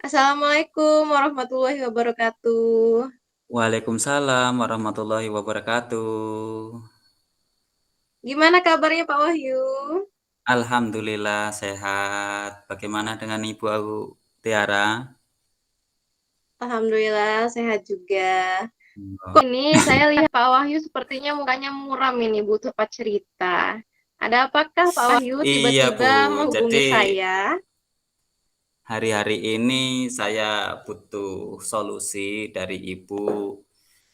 Assalamualaikum warahmatullahi wabarakatuh. Waalaikumsalam warahmatullahi wabarakatuh. Gimana kabarnya Pak Wahyu? Alhamdulillah sehat. Bagaimana dengan Ibu Tiara? Alhamdulillah sehat juga. Oh, Kok ini saya lihat Pak Wahyu sepertinya mukanya muram ini butuh Pak cerita. Ada apakah Pak Wahyu iya Bu, tiba-tiba jadi menghubungi saya? hari-hari ini saya butuh solusi dari Ibu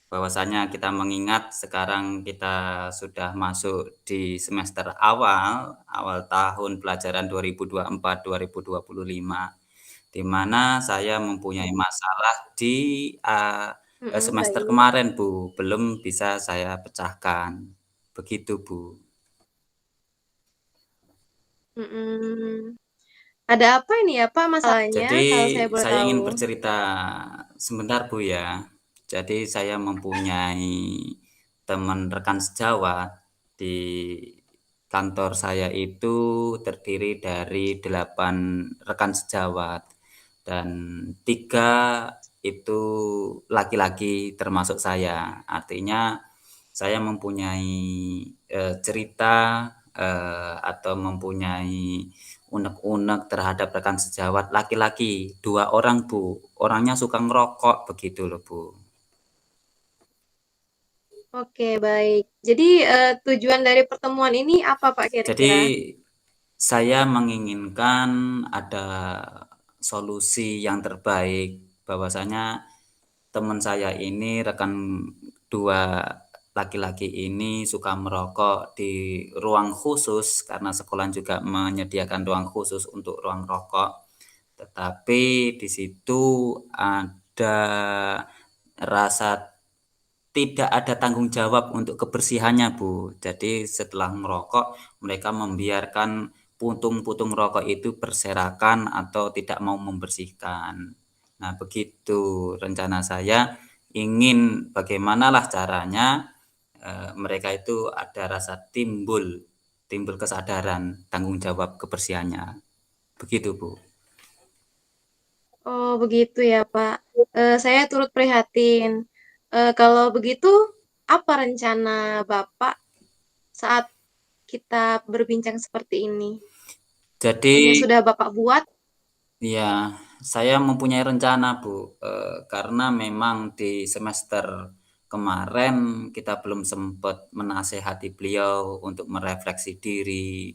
bahwasanya kita mengingat sekarang kita sudah masuk di semester awal tahun pelajaran 2024-2025. Di mana saya mempunyai masalah di semester Baik. kemarin, Bu, belum bisa saya pecahkan. Begitu, Bu. Mm-mm. Ada apa ini ya Pak masalahnya Jadi kalau saya boleh saya tahu? ingin bercerita sebentar, Bu ya. Jadi saya mempunyai teman rekan sejawat di kantor saya itu terdiri dari 8 rekan sejawat dan 3 itu laki-laki termasuk saya. Artinya saya mempunyai cerita atau mempunyai unek-unek terhadap rekan sejawat laki-laki 2 orang, Bu. Orangnya suka ngerokok begitu loh, Bu. Oke, baik. Jadi tujuan dari pertemuan ini apa Pak Jadi kira-kira? saya menginginkan ada solusi yang terbaik bahwasanya teman saya ini rekan 2 laki-laki ini suka merokok di ruang khusus karena sekolah juga menyediakan ruang khusus untuk ruang rokok. Tetapi di situ ada rasa tidak ada tanggung jawab untuk kebersihannya, Bu. Jadi setelah merokok, mereka membiarkan puntung-puntung rokok itu berserakan atau tidak mau membersihkan. Nah, begitu rencana saya ingin bagaimanalah caranya mereka itu ada rasa timbul kesadaran tanggung jawab kebersihannya. Begitu, Bu. Oh, begitu ya, Pak. Saya turut prihatin. Kalau begitu, apa rencana Bapak saat kita berbincang seperti ini? Jadi Yang sudah Bapak buat? ya, saya mempunyai rencana, Bu, karena memang di semester kemarin kita belum sempat menasehati beliau untuk merefleksi diri.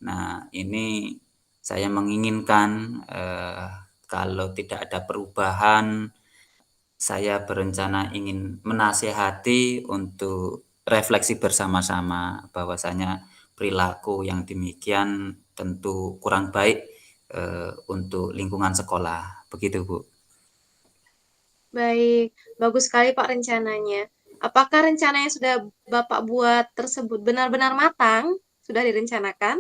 Nah, ini saya menginginkan kalau tidak ada perubahan, saya berencana ingin menasehati untuk refleksi bersama-sama bahwasanya perilaku yang demikian tentu kurang baik untuk lingkungan sekolah. Begitu, Bu. Baik, bagus sekali Pak rencananya. Apakah rencana yang sudah Bapak buat tersebut benar-benar matang? Sudah direncanakan?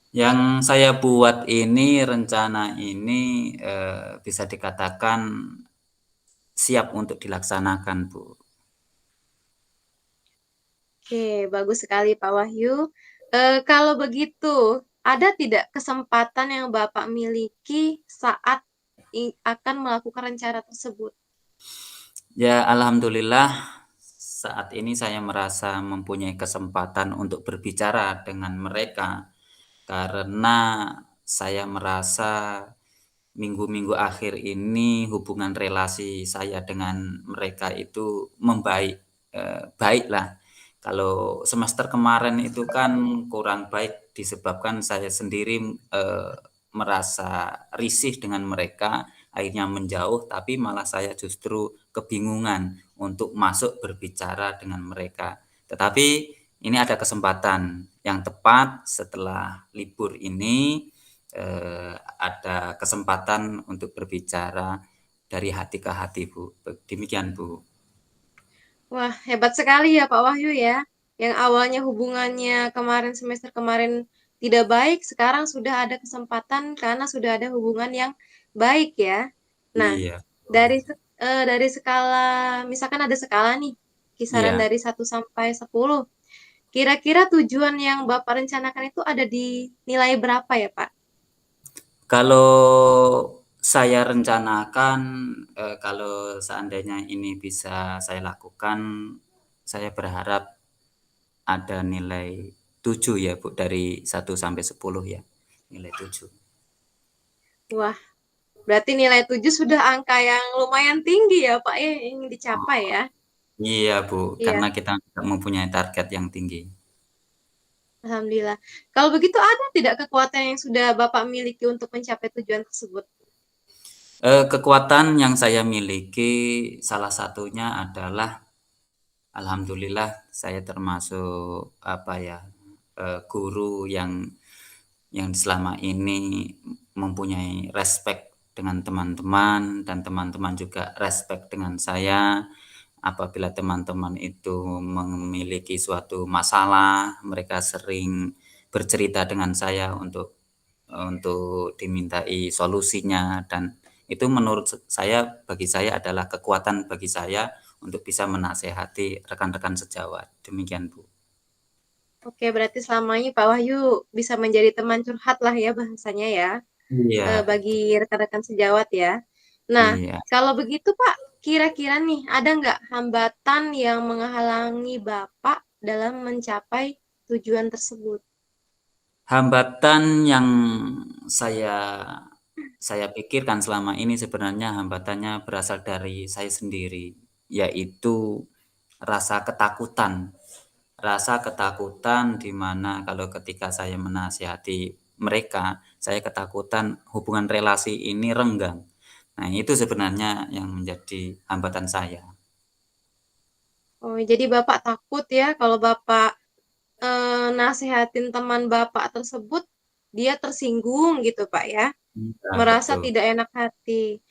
Yang saya buat ini, rencana ini bisa dikatakan siap untuk dilaksanakan, Bu. Oke, bagus sekali Pak Wahyu. Kalau begitu, ada tidak kesempatan yang Bapak miliki saat akan melakukan rencana tersebut? Ya, alhamdulillah saat ini saya merasa mempunyai kesempatan untuk berbicara dengan mereka karena saya merasa minggu-minggu akhir ini hubungan relasi saya dengan mereka itu membaik, baiklah. Kalau semester kemarin itu kan kurang baik disebabkan saya sendiri merasa risih dengan mereka, akhirnya menjauh, tapi malah saya justru kebingungan untuk masuk berbicara dengan mereka. Tetapi ini ada kesempatan yang tepat setelah libur ini ada kesempatan untuk berbicara dari hati ke hati, Bu. Demikian, Bu. Wah, hebat sekali ya Pak Wahyu ya. Yang awalnya hubungannya kemarin semester kemarin tidak baik, sekarang sudah ada kesempatan karena sudah ada hubungan yang baik ya. Nah, Iya. dari skala misalkan ada skala nih, kisaran Iya. dari 1 sampai 10. Kira-kira tujuan yang Bapak rencanakan itu ada di nilai berapa ya, Pak? Kalau saya rencanakan, kalau seandainya ini bisa saya lakukan, saya berharap ada nilai 7 ya, Bu, dari 1 sampai 10 ya, nilai 7. Wah, berarti nilai 7 sudah angka yang lumayan tinggi ya Pak ya, yang ingin dicapai Oh, ya. iya, Bu, Iya, karena kita mempunyai target yang tinggi. Alhamdulillah. Kalau begitu ada tidak kekuatan yang sudah Bapak miliki untuk mencapai tujuan tersebut? Kekuatan yang saya miliki salah satunya adalah alhamdulillah saya termasuk apa ya, guru yang selama ini mempunyai respect dengan teman-teman dan teman-teman juga respect dengan saya. Apabila teman-teman itu memiliki suatu masalah, mereka sering bercerita dengan saya untuk dimintai solusinya dan itu menurut saya bagi saya adalah kekuatan bagi saya untuk bisa menasehati rekan-rekan sejawat. Demikian, Bu. Oke, berarti selama ini Pak Wahyu bisa menjadi teman curhat lah ya bahasanya ya, Iya, bagi betul. rekan-rekan sejawat ya. Nah, Iya. kalau begitu Pak, kira-kira nih ada nggak hambatan yang menghalangi Bapak dalam mencapai tujuan tersebut? Hambatan yang saya saya pikirkan selama ini sebenarnya hambatannya berasal dari saya sendiri, yaitu rasa ketakutan. Rasa ketakutan di mana kalau ketika saya menasihati mereka, saya ketakutan hubungan relasi ini renggang. Nah, itu sebenarnya yang menjadi hambatan saya. Oh, jadi Bapak takut ya kalau Bapak nasehatin teman Bapak tersebut, dia tersinggung gitu Pak ya, Iya, merasa betul. tidak enak hati.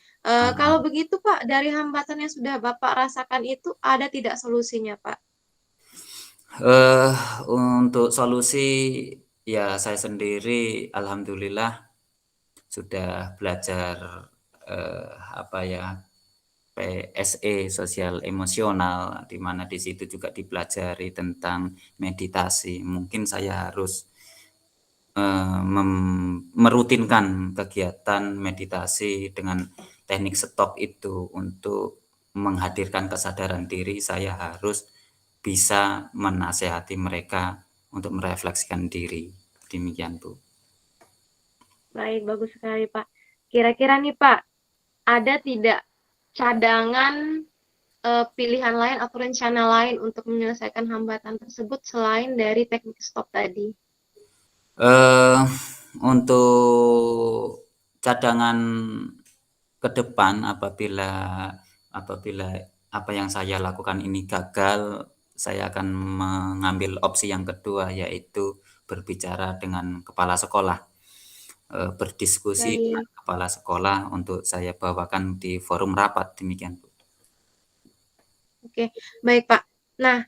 Kalau Heeh. begitu Pak, dari hambatan yang sudah Bapak rasakan itu ada tidak solusinya Pak? Eh, untuk solusi ya saya sendiri alhamdulillah sudah belajar apa ya PSE sosial emosional di mana di situ juga dipelajari tentang meditasi. Mungkin saya harus merutinkan kegiatan meditasi dengan teknik stop itu untuk menghadirkan kesadaran diri. Saya harus bisa menasehati mereka untuk merefleksikan diri. Demikian, Bu. Baik, bagus sekali Pak. Kira-kira nih Pak, ada tidak cadangan pilihan lain atau rencana lain untuk menyelesaikan hambatan tersebut selain dari teknik stop tadi? Eh, untuk cadangan ke depan apabila apabila apa yang saya lakukan ini gagal, saya akan mengambil opsi yang kedua yaitu berbicara dengan kepala sekolah, berdiskusi dengan Baik, kepala sekolah untuk saya bawakan di forum rapat demikian, Bu. oke. Baik Pak. Nah,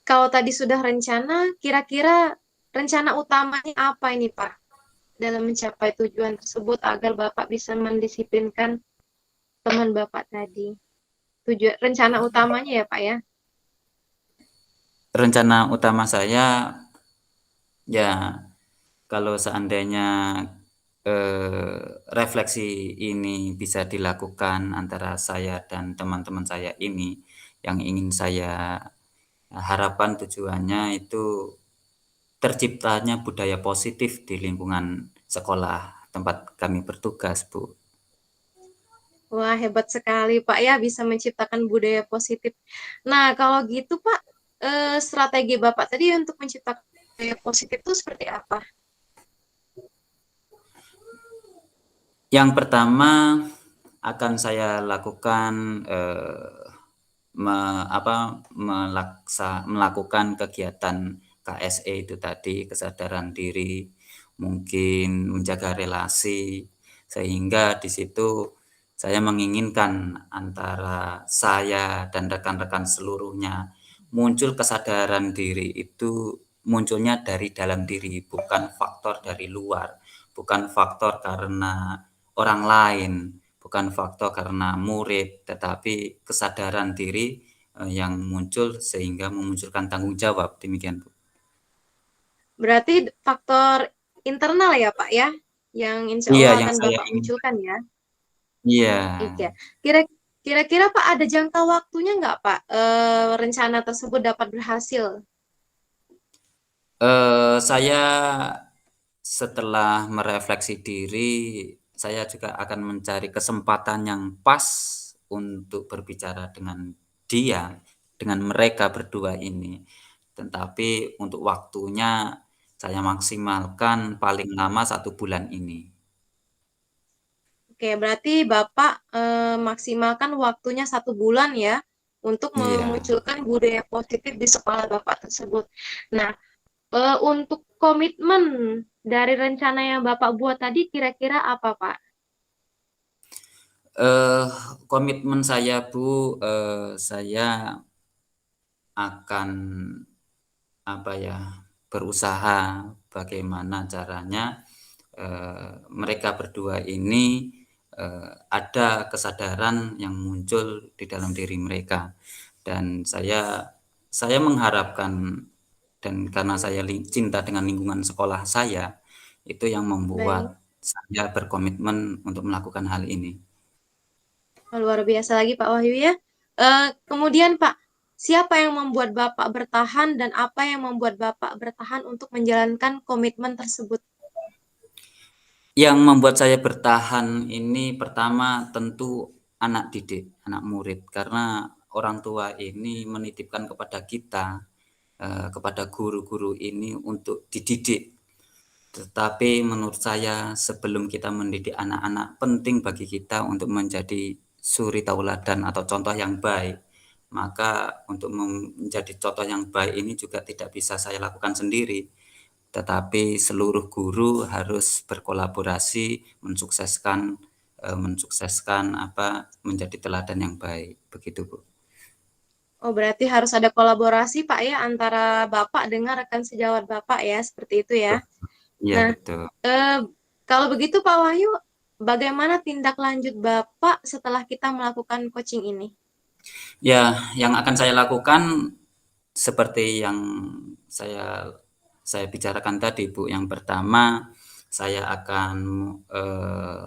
kalau tadi sudah rencana, kira-kira rencana utamanya apa ini Pak dalam mencapai tujuan tersebut agar Bapak bisa mendisiplinkan teman Bapak tadi? Tujuan rencana utamanya ya Pak ya. Rencana utama saya ya kalau seandainya refleksi ini bisa dilakukan antara saya dan teman-teman saya ini, yang ingin saya harapkan tujuannya itu terciptanya budaya positif di lingkungan sekolah tempat kami bertugas, Bu. Wah, hebat sekali Pak ya bisa menciptakan budaya positif. Nah, kalau gitu Pak, strategi Bapak tadi untuk menciptakan budaya positif itu seperti apa? Yang pertama akan saya lakukan melakukan kegiatan KSE itu tadi, kesadaran diri, mungkin menjaga relasi, sehingga di situ saya menginginkan antara saya dan rekan-rekan seluruhnya muncul kesadaran diri itu munculnya dari dalam diri, bukan faktor dari luar, bukan faktor karena orang lain, bukan faktor karena murid, tetapi kesadaran diri yang muncul sehingga memunculkan tanggung jawab. Demikian, Bu. Berarti faktor internal ya Pak ya, yang insya Iya, Allah yang akan saya Bapak ingin munculkan ya. Iya. Iya. Kira kira-kira Pak ada jangka waktunya nggak Pak, rencana tersebut dapat berhasil? Saya setelah merefleksi diri, saya juga akan mencari kesempatan yang pas untuk berbicara dengan dia, dengan mereka berdua ini. Tetapi untuk waktunya saya maksimalkan paling lama 1 bulan ini. Oke, berarti Bapak maksimalkan waktunya 1 bulan ya untuk Iya. memunculkan budaya positif di sekolah Bapak tersebut. Nah, untuk komitmen dari rencana yang Bapak buat tadi kira-kira apa, Pak? Eh, Komitmen saya, Bu, saya akan apa ya, berusaha bagaimana caranya mereka berdua ini ada kesadaran yang muncul di dalam diri mereka. Dan saya mengharapkan dan karena saya cinta dengan lingkungan sekolah saya, itu yang Baik, membuat saya berkomitmen untuk melakukan hal ini. luar biasa lagi Pak Wahyu ya. Kemudian Pak, siapa yang membuat Bapak bertahan dan apa yang membuat Bapak bertahan untuk menjalankan komitmen tersebut? Yang membuat saya bertahan ini pertama tentu anak didik, anak murid, karena orang tua ini menitipkan kepada kita, kepada guru-guru ini untuk dididik. Tetapi menurut saya sebelum kita mendidik anak-anak, penting bagi kita untuk menjadi suri tauladan atau contoh yang baik. Maka untuk menjadi contoh yang baik ini juga tidak bisa saya lakukan sendiri, tetapi seluruh guru harus berkolaborasi mensukseskan menjadi teladan yang baik, begitu, Bu. Oh, berarti harus ada kolaborasi Pak ya antara Bapak dengan rekan sejawat Bapak ya, seperti itu ya. Iya, Nah, betul. eh, kalau begitu Pak Wahyu, bagaimana tindak lanjut Bapak setelah kita melakukan coaching ini? Ya, yang akan saya lakukan seperti yang saya saya bicarakan tadi, Bu. Yang pertama, saya akan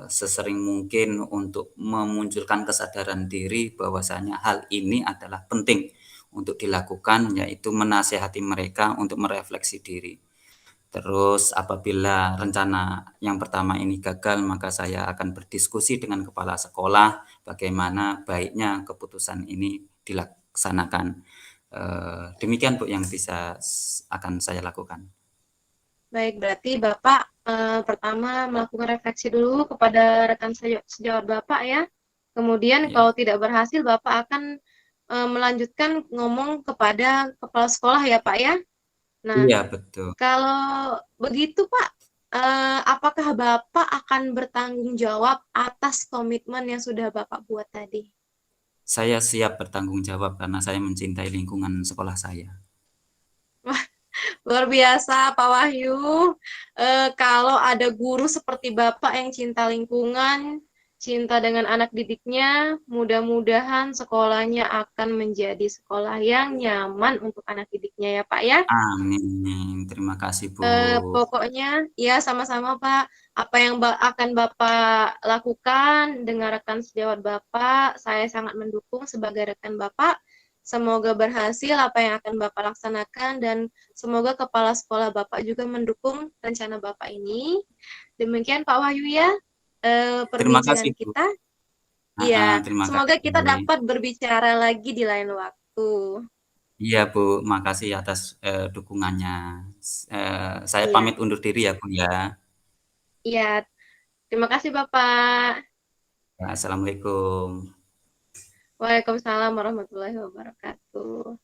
sesering mungkin untuk memunculkan kesadaran diri bahwasanya hal ini adalah penting untuk dilakukan, yaitu menasehati mereka untuk merefleksi diri. Terus apabila rencana yang pertama ini gagal, maka saya akan berdiskusi dengan kepala sekolah bagaimana baiknya keputusan ini dilaksanakan. Demikian Bu yang bisa akan saya lakukan. Baik, berarti Bapak pertama melakukan refleksi dulu kepada rekan sejawat Bapak ya. Kemudian Iya. kalau tidak berhasil, Bapak akan melanjutkan ngomong kepada kepala sekolah ya Pak ya. Nah, Iya betul. kalau begitu Pak, apakah Bapak akan bertanggung jawab atas komitmen yang sudah Bapak buat tadi? Saya siap bertanggung jawab karena saya mencintai lingkungan sekolah saya. Luar biasa, Pak Wahyu. Kalau ada guru seperti Bapak yang cinta lingkungan, cinta dengan anak didiknya, mudah-mudahan sekolahnya akan menjadi sekolah yang nyaman untuk anak didiknya ya, Pak ya. Amin. Terima kasih Bu. Pokoknya ya sama-sama Pak, apa yang akan Bapak lakukan dengan rekan sejawat Bapak, saya sangat mendukung sebagai rekan Bapak. Semoga berhasil apa yang akan Bapak laksanakan dan semoga kepala sekolah Bapak juga mendukung rencana Bapak ini. Demikian Pak Wahyu ya, Terima kasih perbincangan Bu. kita. Iya, Terima semoga kita kasih. dapat berbicara lagi di lain waktu. Iya Bu, makasih atas dukungannya. Saya Iya, pamit undur diri ya Bu ya. iya. Terima kasih Bapak. Ya, assalamualaikum. Waalaikumsalam warahmatullahi wabarakatuh.